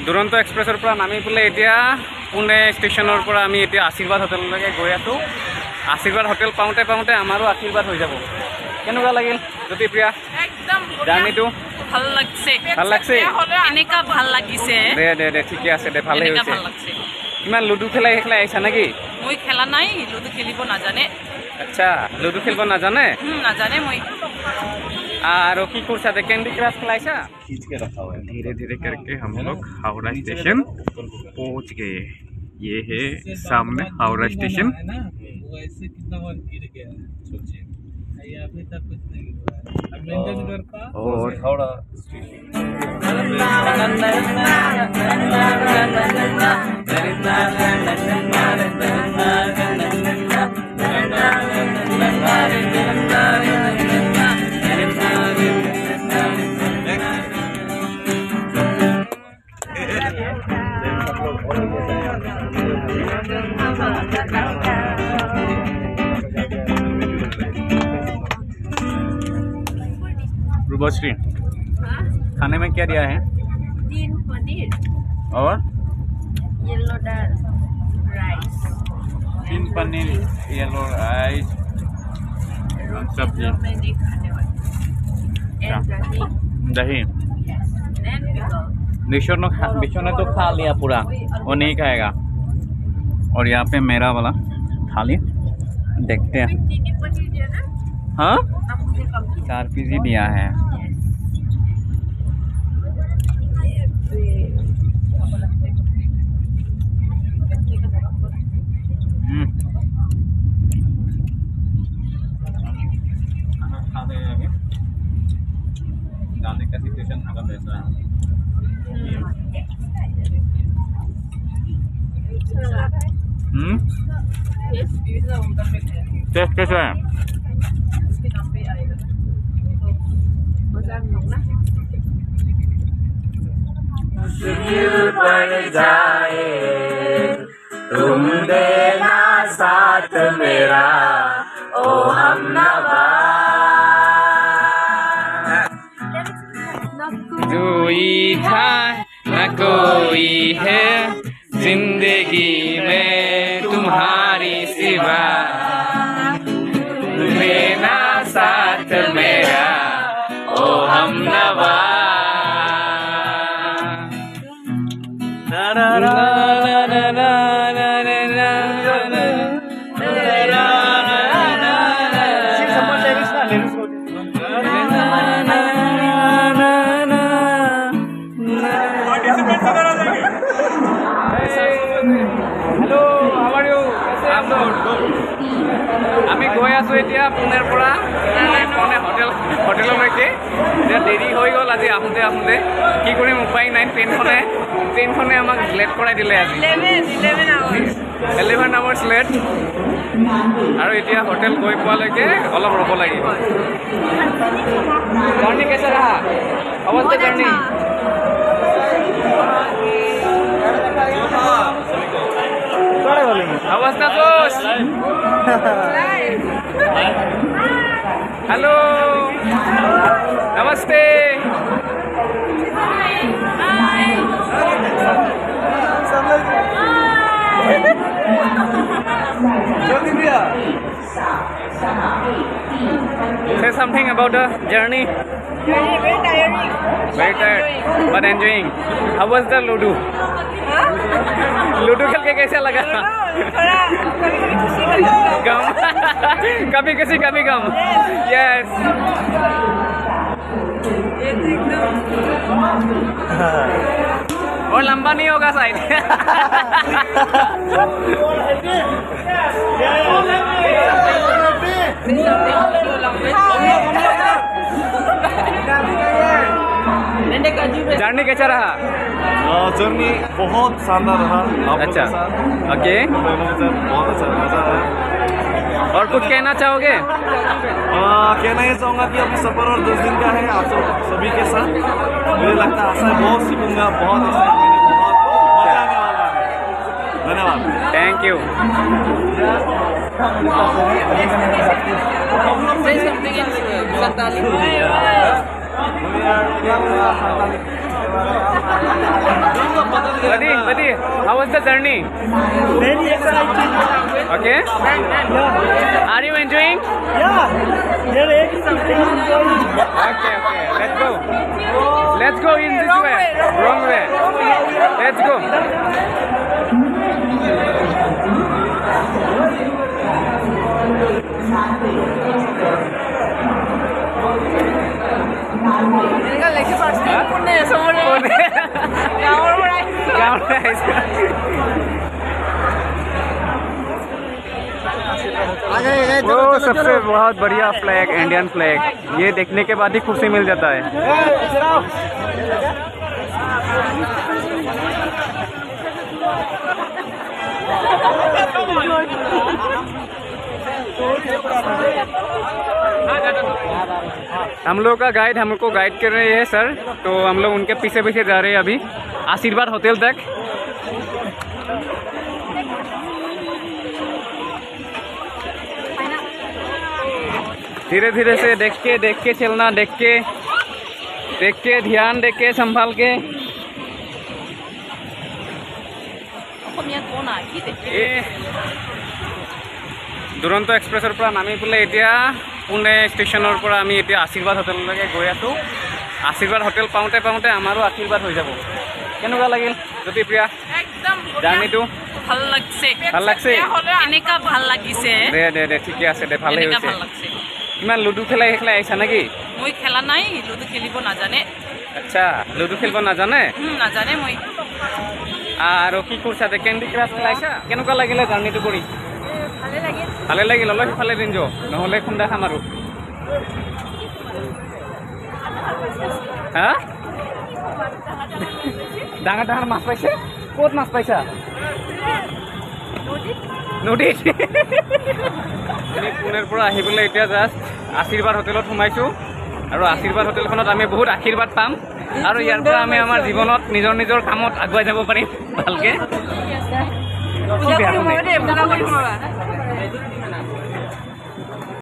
দুৰন্ত এক্সপ্ৰেছৰ পৰা নামি পেলাই এতিয়া পুনে ষ্টেচনৰ পৰা আমি এতিয়া আশীৰ্বাদ হোটেললৈকে গৈ আছোঁ। আশীৰ্বাদ হোটেল পাওঁতে পাওঁতে আমাৰো আশীৰ্বাদ হৈ যাব। কেনেকুৱা লাগিল জ্যোতিপ্ৰিয়া একদম জাৰ্ণিটো? ভাল লাগছে। ভাল লাগছে? এনেকা ভাল লাগিছে। দে ঠিকে আছে দে, ভালেই হৈছে। ভাল লাগছে। ইমান লুডু খেলাই আহিছা নেকি? মই খেলা নাই, লুডু খেলিব নাজানে। আচ্ছা, লুডু খেলিব নাজানে? নাজানে মই। और की कुर्सा थे कैंडी क्रश खिलाइसा खींच के रखा हुआ है। धीरे धीरे करके हम लोग हावड़ा स्टेशन पहुंच गए। ये है सामने हावड़ा स्टेशन। और हावड़ा रूबश्री खाने में क्या दिया है? 3 पनीर और येलो दाल राइस 3 पनीर येलो राइस सब्जी मैं नहीं खाने वाली and दही। and pickle बिशो ने तो खा लिया पूरा, वो नहीं खाएगा। और यहाँ पे मेरा वाला थाली देखते हैं। 3 पनीर दिया ना? हाँ अब मुझे कम 4 पीस ही दिया है। जाने का सिचुएशन अगर ऐसा है टेस्ट कैसा है? मुश्किल पड़ जाए तुम देना साथ मेरा ओ हमनवा। कोई था न कोई है जिंदगी में तुम्हारी सिवा, लेना साथ मेरा ओ हमनवा। Hello how are you? আমি গৈ আছোঁ এতিয়া পুনেৰ পৰা পুনে হোটেললৈকে। এতিয়া দেৰি হৈ গ'ল আজি আহোঁতে কি কৰিম উপায় নাই। ট্ৰেইনখনে আমাক লেট কৰাই দিলে আজি 11 hours লেট। আৰু এতিয়া হোটেল গৈ পোৱালৈকে অলপ ৰ'ব লাগিব। জাৰ্ণি কেইচা ৰহা? অৱস্থা জাৰ্ণি अवस्था दोस्त हेलो नमस्ते Say something about the journey. very tiring. Very tired, but enjoying. How was the Ludo? Ludo खेल के कैसा लगा? गम कभी किसी कभी गम। यस और लंबा नहीं होगा शायद। जर्नी कैसा रहा? जर्नी बहुत शानदार रहा। अच्छा ओके बहुत अच्छा मजा आया। और कुछ कहना चाहोगे? कहना ये चाहूँगा कि अभी सफर और 10 दिन का है आप सभी के साथ। मुझे लगता है ऐसा बहुत सीखूंगा, बहुत मजा आने वाला है। धन्यवाद। Thank you. Say something in Santhali. Buddy, how was the journey? Very exciting. Okay. Yeah. Are you enjoying? Yeah. There is something enjoying. Okay. Let's go. Let's go in this way. Wrong way. Let's go. 내가 렉이 봤을 때 폰네 선물을 야오를 गाँव में ऐसा वो सबसे बहुत बढ़िया flag, Indian flag, ये देखने के बाद ही खुशी मिल जाता है। हम लोग का गाइड हमको गाइड कर रहे हैं सर, तो हम लोग उनके पीछे पीछे जा रहे हैं अभी आशीर्वाद होटल तक। धीरे धीरे से देख के चलना, देख के ध्यान, देख के संभाल के। दुरंतो एक्सप्रेसर पर नामी पेले एतिया पुणे स्टेशनर पर आमी एतिया आशीर्वाद होटेलলৈকে गई आছো। आशीर्वाद होटेल पाउते पाउते आमारो आशीर्वाद हो যাব। केनेকুৱা লাগিল জ্যোতিপ্ৰিয়া একদম জাৰ্নিটো? ভাল লাগছে। ভাল লাগছে? এনেকা ভাল লাগিছে। দে ঠিকে আছে দে, ভালে এনেকা হৈছে। ভাল লাগছে। ইমান লুডু খেলাই আহিছা নেকি? মই খেলা নাই, লুডু খেলিব নাজানে। আচ্ছা, লুডু খেলিব নাজানে? নাজানে মই। আৰু কি কৰিছা? কেণ্ডি ক্ৰাছ খেলাইছা? কেনেকুৱা লাগিলে জাৰ্নিটো কৰি? ভালে লাগিল। অলপ সিফালে দিন যো, নহ'লে খুন্দা খাম আৰু। হা? ডাঙৰ ডাঙৰ মাছ পাইছে? ক'ত মাছ পাইছা? নদীত। আমি পুনেৰ পৰা আহি পেলাই এতিয়া জাষ্ট আশীৰ্বাদ হোটেলত সোমাইছোঁ, আৰু আশীৰ্বাদ হোটেলখনত আমি বহুত আশীৰ্বাদ পাম, আৰু ইয়াৰ পৰা আমি আমাৰ জীৱনত নিজৰ কামত আগুৱাই যাব পাৰিম ভালকে।